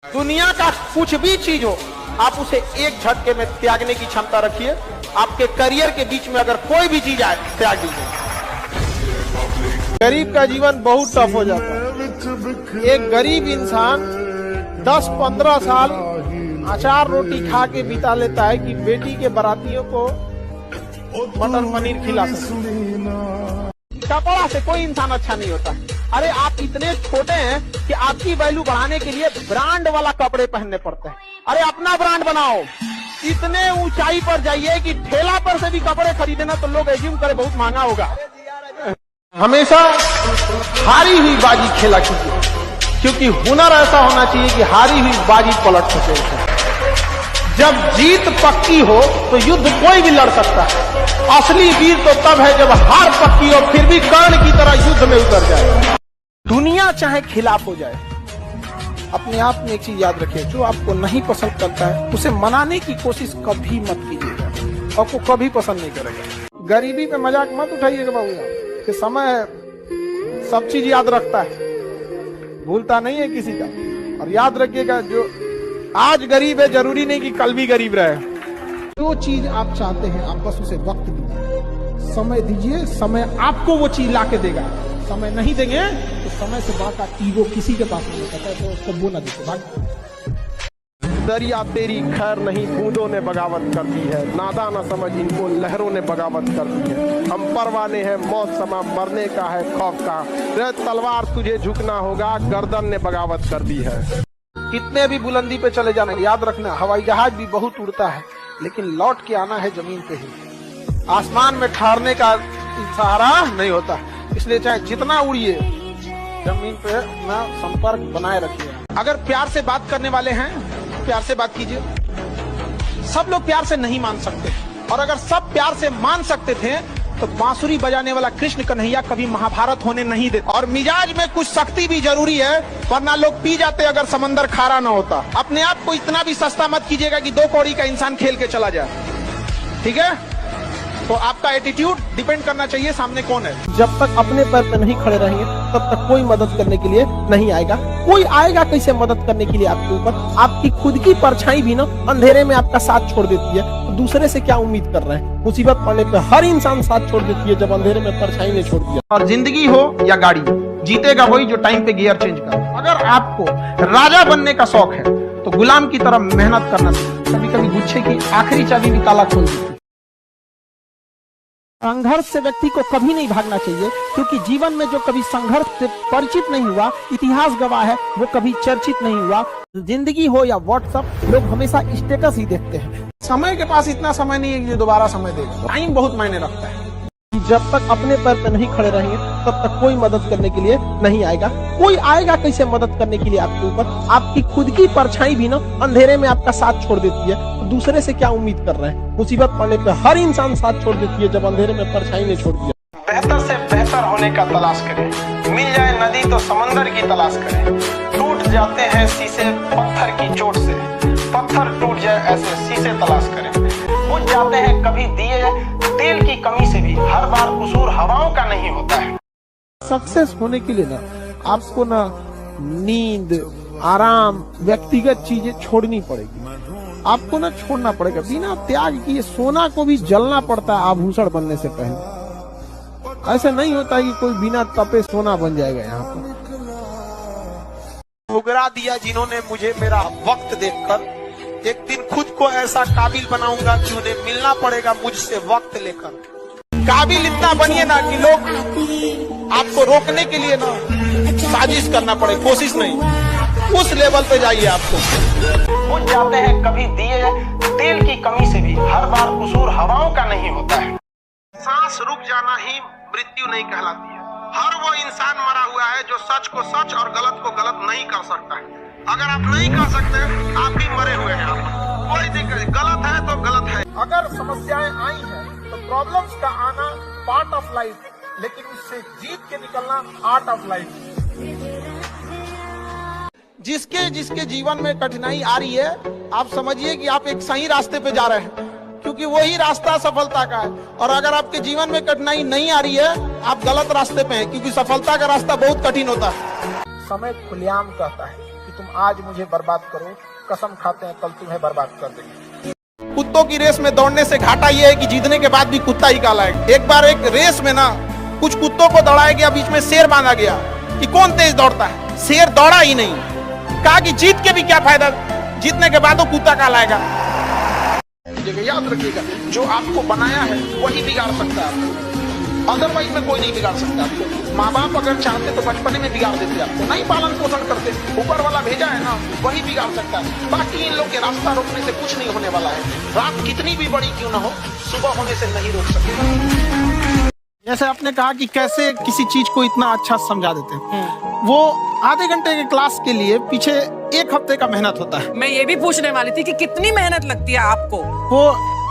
दुनिया का कुछ भी चीज हो, आप उसे एक झटके में त्यागने की क्षमता रखिए। आपके करियर के बीच में अगर कोई भी चीज आए, त्याग दीजिए। गरीब का जीवन बहुत टफ हो जाता है। एक गरीब इंसान 10-15 साल अचार रोटी खा के बिता लेता है कि बेटी के बारातियों को मटर पनीर खिला सके। कपड़ा से कोई इंसान अच्छा नहीं होता। अरे आप इतने छोटे हैं कि आपकी वैल्यू बढ़ाने के लिए ब्रांड वाला कपड़े पहनने पड़ते हैं। अरे अपना ब्रांड बनाओ। इतने ऊंचाई पर जाइए कि ठेला पर से भी कपड़े खरीदे ना तो लोग एज्यूम करे बहुत महंगा होगा। हमेशा हारी हुई बाजी खेला कीजिए, क्योंकि हुनर ऐसा होना चाहिए कि हारी हुई बाजी पलट सके। जब जीत पक्की हो तो युद्ध कोई भी लड़ सकता है। असली वीर तो तब है जब हार पक्की हो फिर भी कर्ण की तरह युद्ध में उतर जाए। दुनिया चाहे खिलाफ हो जाए, अपने आप में एक चीज याद रखिए, जो आपको नहीं पसंद करता है उसे मनाने की कोशिश कभी मत कीजिएगा। आपको कभी पसंद नहीं करेगा। गरीबी पे मजाक मत उठाइएगा बाबू, कि समय सब चीज याद रखता है, भूलता नहीं है किसी का। और याद रखिएगा, जो आज गरीब है जरूरी नहीं कि कल भी गरीब रहे। जो चीज आप चाहते हैं आप बस उसे वक्त दीजिए, समय दीजिए। समय आपको वो चीज लाके देगा। समय नहीं देंगे तो समय से बात ईगो किसी के पास नहीं होता है, तो उसको बोला देते भाग। दरिया तेरी खैर नहीं, बूंदों ने बगावत कर दी है। नादा न समझ इनको, लहरों ने बगावत कर दी है। हम परवाने हैं मौत समा, मरने का है खौफ का। रे तलवार तुझे झुकना होगा, गर्दन ने बगावत कर दी है। कितने भी बुलंदी पे चले जाना, याद रखना हवाई जहाज भी बहुत उड़ता है, लेकिन लौट के आना है जमीन पे ही। आसमान में ठहरने का सहारा नहीं होता, इसलिए चाहे जितना उड़िए जमीन पे अपना संपर्क बनाए रखिए। अगर प्यार से बात करने वाले हैं प्यार से बात कीजिए। सब लोग प्यार से नहीं मान सकते, और अगर सब प्यार से मान सकते थे तो बांसुरी बजाने वाला कृष्ण कन्हैया कभी महाभारत होने नहीं देते। और मिजाज में कुछ सख्ती भी जरूरी है, वरना लोग पी जाते अगर समंदर खारा ना होता। अपने आप को इतना भी सस्ता मत कीजिएगा कि 2 कौड़ी का इंसान खेल के चला जाए, ठीक है? तो आपका एटीट्यूड डिपेंड करना चाहिए सामने कौन है। जब तक अपने पैर पे नहीं खड़े रहेंगे तब तक कोई मदद करने के लिए नहीं आएगा। कोई आएगा कैसे मदद करने के लिए आपके ऊपर? आपकी खुद की परछाई भी ना अंधेरे में आपका साथ छोड़ देती है, तो दूसरे से क्या उम्मीद कर रहे हैं? मुसीबत पड़ने पे हर इंसान साथ छोड़ देती है जब अंधेरे में परछाई ने छोड़ दिया। और जिंदगी हो या गाड़ी, जीतेगा वही जो टाइम पे गियर चेंज करे। अगर आपको राजा बनने का शौक है तो गुलाम की तरह मेहनत करना चाहिए। कभी कभी गुच्छे की आखिरी चाबी भी ताला खोल देती है। संघर्ष से व्यक्ति को कभी नहीं भागना चाहिए, क्योंकि जीवन में जो कभी संघर्ष से परिचित नहीं हुआ, इतिहास गवाह है, वो कभी चर्चित नहीं हुआ। जिंदगी हो या व्हाट्सएप, लोग हमेशा स्टेटस ही देखते हैं। समय के पास इतना समय नहीं है कि दोबारा समय देगा। टाइम बहुत मायने रखता है। जब तक अपने पैर पे नहीं खड़े रहेंगे तब तक कोई मदद करने के लिए नहीं आएगा। कोई आएगा कैसे मदद करने के लिए आपके ऊपर? आपकी खुद की परछाई भी ना अंधेरे में आपका साथ छोड़ देती है, तो दूसरे से क्या उम्मीद कर रहे हैं? मुसीबत पड़ने पे हर इंसान साथ छोड़ देती है जब अंधेरे में परछाई ने छोड़ दिया। बेहतर से बेहतर होने का तलाश करें, मिल जाए नदी तो समंदर की तलाश करें। टूट जाते हैं शीशे पत्थर की चोट से, पत्थर टूट जाए ऐसे शीशे तलाश करें। बुझ जाते हैं कभी दिए तेल की कमी से भी, हर बार कसूर हवाओं का नहीं होता है। सक्सेस होने के लिए ना आपको ना नींद, आराम, व्यक्तिगत चीजें छोड़नी पड़ेगी। आपको ना छोड़ना पड़ेगा। बिना त्याग किए सोना को भी जलना पड़ता है आभूषण बनने से पहले। ऐसा नहीं होता कि कोई बिना तपे सोना बन जाएगा। यहाँ पर ठुकरा दिया जिन्होंने मुझे मेरा वक्त देखकर। एक दिन खुद को ऐसा काबिल बनाऊंगा कि उन्हें मिलना पड़ेगा मुझसे वक्त लेकर। काबिल इतना बनिए ना कि लोग आपको रोकने के लिए ना साजिश करना पड़े, कोशिश नहीं। उस लेवल पे जाइए। आपको बुझ जाते हैं कभी दिए तेल की कमी से भी, हर बार कसूर हवाओं का नहीं होता है। सांस रुक जाना ही मृत्यु नहीं कहलाती है। हर वो इंसान मरा हुआ है जो सच को सच और गलत को गलत नहीं कर सकता है। अगर आप नहीं कर सकते, आप भी मरे हुए हैं। कोई दिक्कत, गलत है तो गलत है। अगर समस्याएं आई हैं तो प्रॉब्लम्स का आना पार्ट ऑफ लाइफ, लेकिन उससे जीत के निकलना आर्ट ऑफ लाइफ। जिसके जिसके जीवन में कठिनाई आ रही है, आप समझिए कि आप एक सही रास्ते पे जा रहे हैं, क्योंकि वही रास्ता सफलता का है। और अगर आपके जीवन में कठिनाई नहीं आ रही है, आप गलत रास्ते पे हैं, क्योंकि सफलता का रास्ता बहुत कठिन होता है। समय खुलेआम कहता है कि तुम आज मुझे बर्बाद करो, कसम खाते हैं कल तुम्हें बर्बाद कर देंगे। कुत्तों की रेस में दौड़ने से घाटा यह है कि जीतने के बाद भी कुत्ता ही काला है। एक बार एक रेस में ना कुछ कुत्तों को दौड़ाया गया, बीच में शेर बांधा गया कि कौन तेज दौड़ता है। शेर दौड़ा ही नहीं, कहा कि जीत के भी क्या फायदा, जीतने के बाद वो कुत्ता कहलाएगा। याद रखिएगा, जो आपको बनाया है वही बिगाड़ सकता है, अदरवाइज में कोई नहीं बिगाड़ सकता आपको। माँ बाप अगर चाहते तो बचपन में बिगाड़ देते आपको, नहीं पालन पोषण करते, ऊपर वाला भेजा है ना वही बिगाड़ सकता है। बाकी इन लोग के रास्ता रोकने से कुछ नहीं होने वाला है। रात कितनी भी बड़ी क्यों ना हो, सुबह होने से नहीं रोक सकेगा। जैसे आपने कहा कि कैसे किसी चीज को इतना अच्छा समझा देते हैं, वो आधे घंटे के क्लास के लिए पीछे एक हफ्ते का मेहनत होता है। मैं ये भी पूछने वाली थी कि कितनी मेहनत लगती है आपको। वो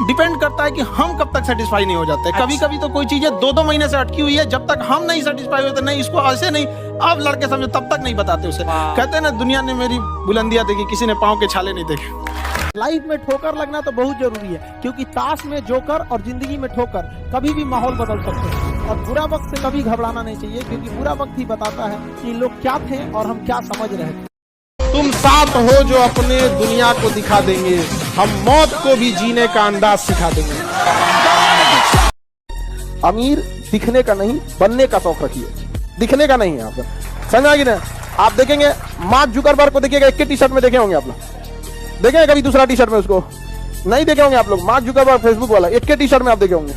डिपेंड करता है कि हम कब तक सेटिस्फाई नहीं हो जाते। अच्छा। कभी कभी तो कोई चीजें 2-2 महीने से अटकी हुई है, जब तक हम नहीं सेटिस्फाई होते, नहीं इसको ऐसे नहीं, अब लड़के समझो, तब तक नहीं बताते उसे। कहते हैं ना, दुनिया ने मेरी बुलंदियां देखी, किसी ने पाँव के छाले नहीं देखे। लाइफ में ठोकर लगना तो बहुत जरूरी है, क्योंकि ताश में जोकर और जिंदगी में ठोकर कभी भी माहौल बदल सकते हैं। और बुरा वक्त से कभी घबराना नहीं चाहिए, क्योंकि बुरा वक्त ही बताता है कि लोग क्या थे और हम क्या समझ रहे थे। तुम साथ हो जो अपने दुनिया को दिखा देंगे, हम मौत को भी जीने का अंदाज सिखा देंगे। अमीर दिखने का नहीं, बनने का शौक रखिए, दिखने का नहीं है आपका, समझा कि ना। आप देखेंगे मार्क जुकरबर्ग को, देखिएगा, एक के टी शर्ट में देखे होंगे आप लोग, देखेंगे कभी दूसरा टी शर्ट में उसको नहीं देखे होंगे आप लोग। मार्क जुकरबर्ग फेसबुक वाला, एक के टी शर्ट में आप देखे होंगे,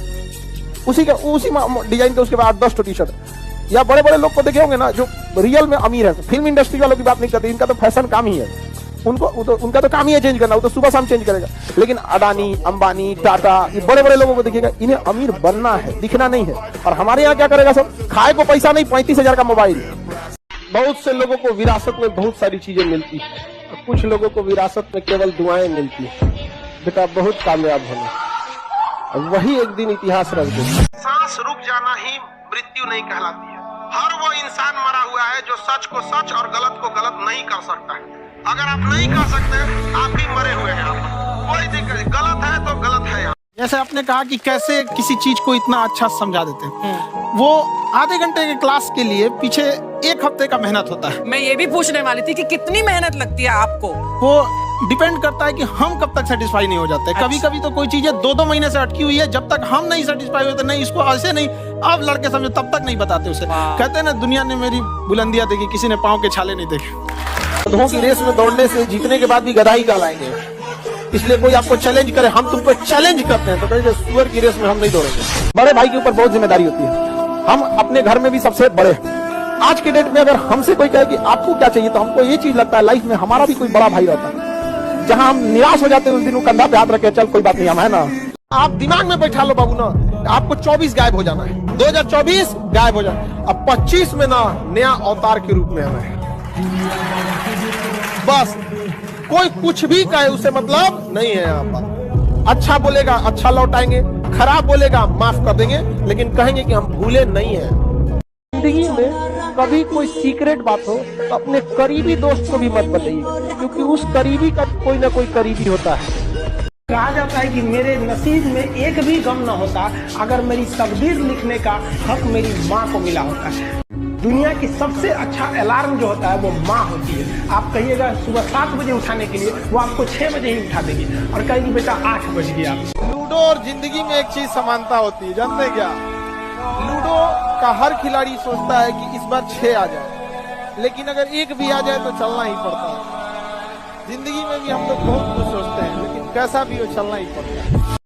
उसी डिजाइन के उसके बाद 8-10 टी शर्ट। या बड़े बड़े लोग को देखे होंगे ना जो रियल में अमीर है, फिल्म इंडस्ट्री वालों की बात नहीं करते, इनका तो फैशन काम ही है, उनका तो काम ही है चेंज करना, वो तो सुबह शाम चेंज करेगा। लेकिन अडानी, अंबानी, टाटा, ये बड़े बड़े लोगों को देखिएगा, इन्हें अमीर बनना है, दिखना नहीं है। और हमारे यहाँ क्या करेगा सब, खाए को पैसा नहीं, 35,000 का मोबाइल। बहुत से लोगों को विरासत में बहुत सारी चीजें मिलती है, कुछ लोगों को विरासत में केवल दुआएं मिलती है, बेटा बहुत कामयाब होना, और वही एक दिन इतिहास रख देगा। सांस रुक जाना ही मृत्यु नहीं कहलाती है। हर वो इंसान मरा हुआ है जो सच को सच और गलत को गलत नहीं कर सकता है। अगर आप नहीं कर सकते, आप भी मरे हुए हैं, कोई दिक्कत नहीं, गलत है तो गलत है। जैसे आपने कहा कि कैसे किसी चीज को इतना अच्छा समझा देते हैं, वो आधे घंटे के क्लास के लिए पीछे एक हफ्ते का मेहनत होता है। मैं ये भी पूछने वाली थी कि कितनी मेहनत लगती है आपको। वो डिपेंड करता है कि हम कब तक सेटिस्फाई नहीं हो जाते। अच्छा। कभी कभी तो कोई चीजें 2-2 महीने से अटकी हुई है, जब तक हम नहीं सेटिस्फाई होते, नहीं इसको ऐसे नहीं, अब लड़के समझो, तब तक नहीं बताते उसे। कहते हैं ना, दुनिया ने मेरी बुलंदियां देखी, किसी ने पाँव के छाले नहीं देखे। गधों की रेस में दौड़ने से जीतने के बाद भी गधा ही कहलाएंगे। इसलिए कोई आपको चैलेंज करे, हम तुमको चैलेंज करते हैं, तो कहेंगे सुअर की रेस में हम नहीं दौड़ेंगे। बड़े भाई के ऊपर बहुत जिम्मेदारी होती है, हम अपने घर में भी सबसे बड़े। आज के डेट में अगर हमसे कोई कहे कि आपको क्या चाहिए, तो हमको ये चीज लगता है लाइफ में हमारा भी कोई बड़ा भाई रहता है। जहां हम निराश हो जाते हैं, उस दिन वो कंधा पे हाथ रखे, चल कोई बात नहीं, हम है ना। आप दिमाग में बैठा लो बाबू ना, आपको 24 गायब हो जाना है, 2024 गायब हो जाना, अब 25 में ना नया अवतार के रूप में आना है। बस कोई कुछ भी कहे उसे मतलब नहीं है। यहाँ पर अच्छा बोलेगा अच्छा लौटाएंगे, खराब बोलेगा माफ कर देंगे, लेकिन कहेंगे कि हम भूले नहीं है। जिंदगी में कभी कोई सीक्रेट बात हो तो अपने करीबी दोस्त को भी मत बताइए, क्योंकि उस करीबी का कोई ना कोई करीबी होता है। कहा जाता है कि मेरे नसीब में एक भी गम न होता अगर मेरी तकदीर लिखने का हक मेरी माँ को मिला होता है। दुनिया की सबसे अच्छा अलार्म जो होता है वो माँ होती है। आप कहिएगा सुबह 7 बजे उठाने के लिए, वो आपको 6 बजे ही उठा देगी और कहेगी बेटा 8 बज गया। लूडो और जिंदगी में एक चीज समानता होती है, जानते हैं क्या? लूडो का हर खिलाड़ी सोचता है कि इस बार 6 आ जाए, लेकिन अगर एक भी आ जाए तो चलना ही पड़ता है। जिंदगी में भी हम लोग बहुत कुछ सोचते हैं, लेकिन कैसा भी हो चलना ही पड़ता है।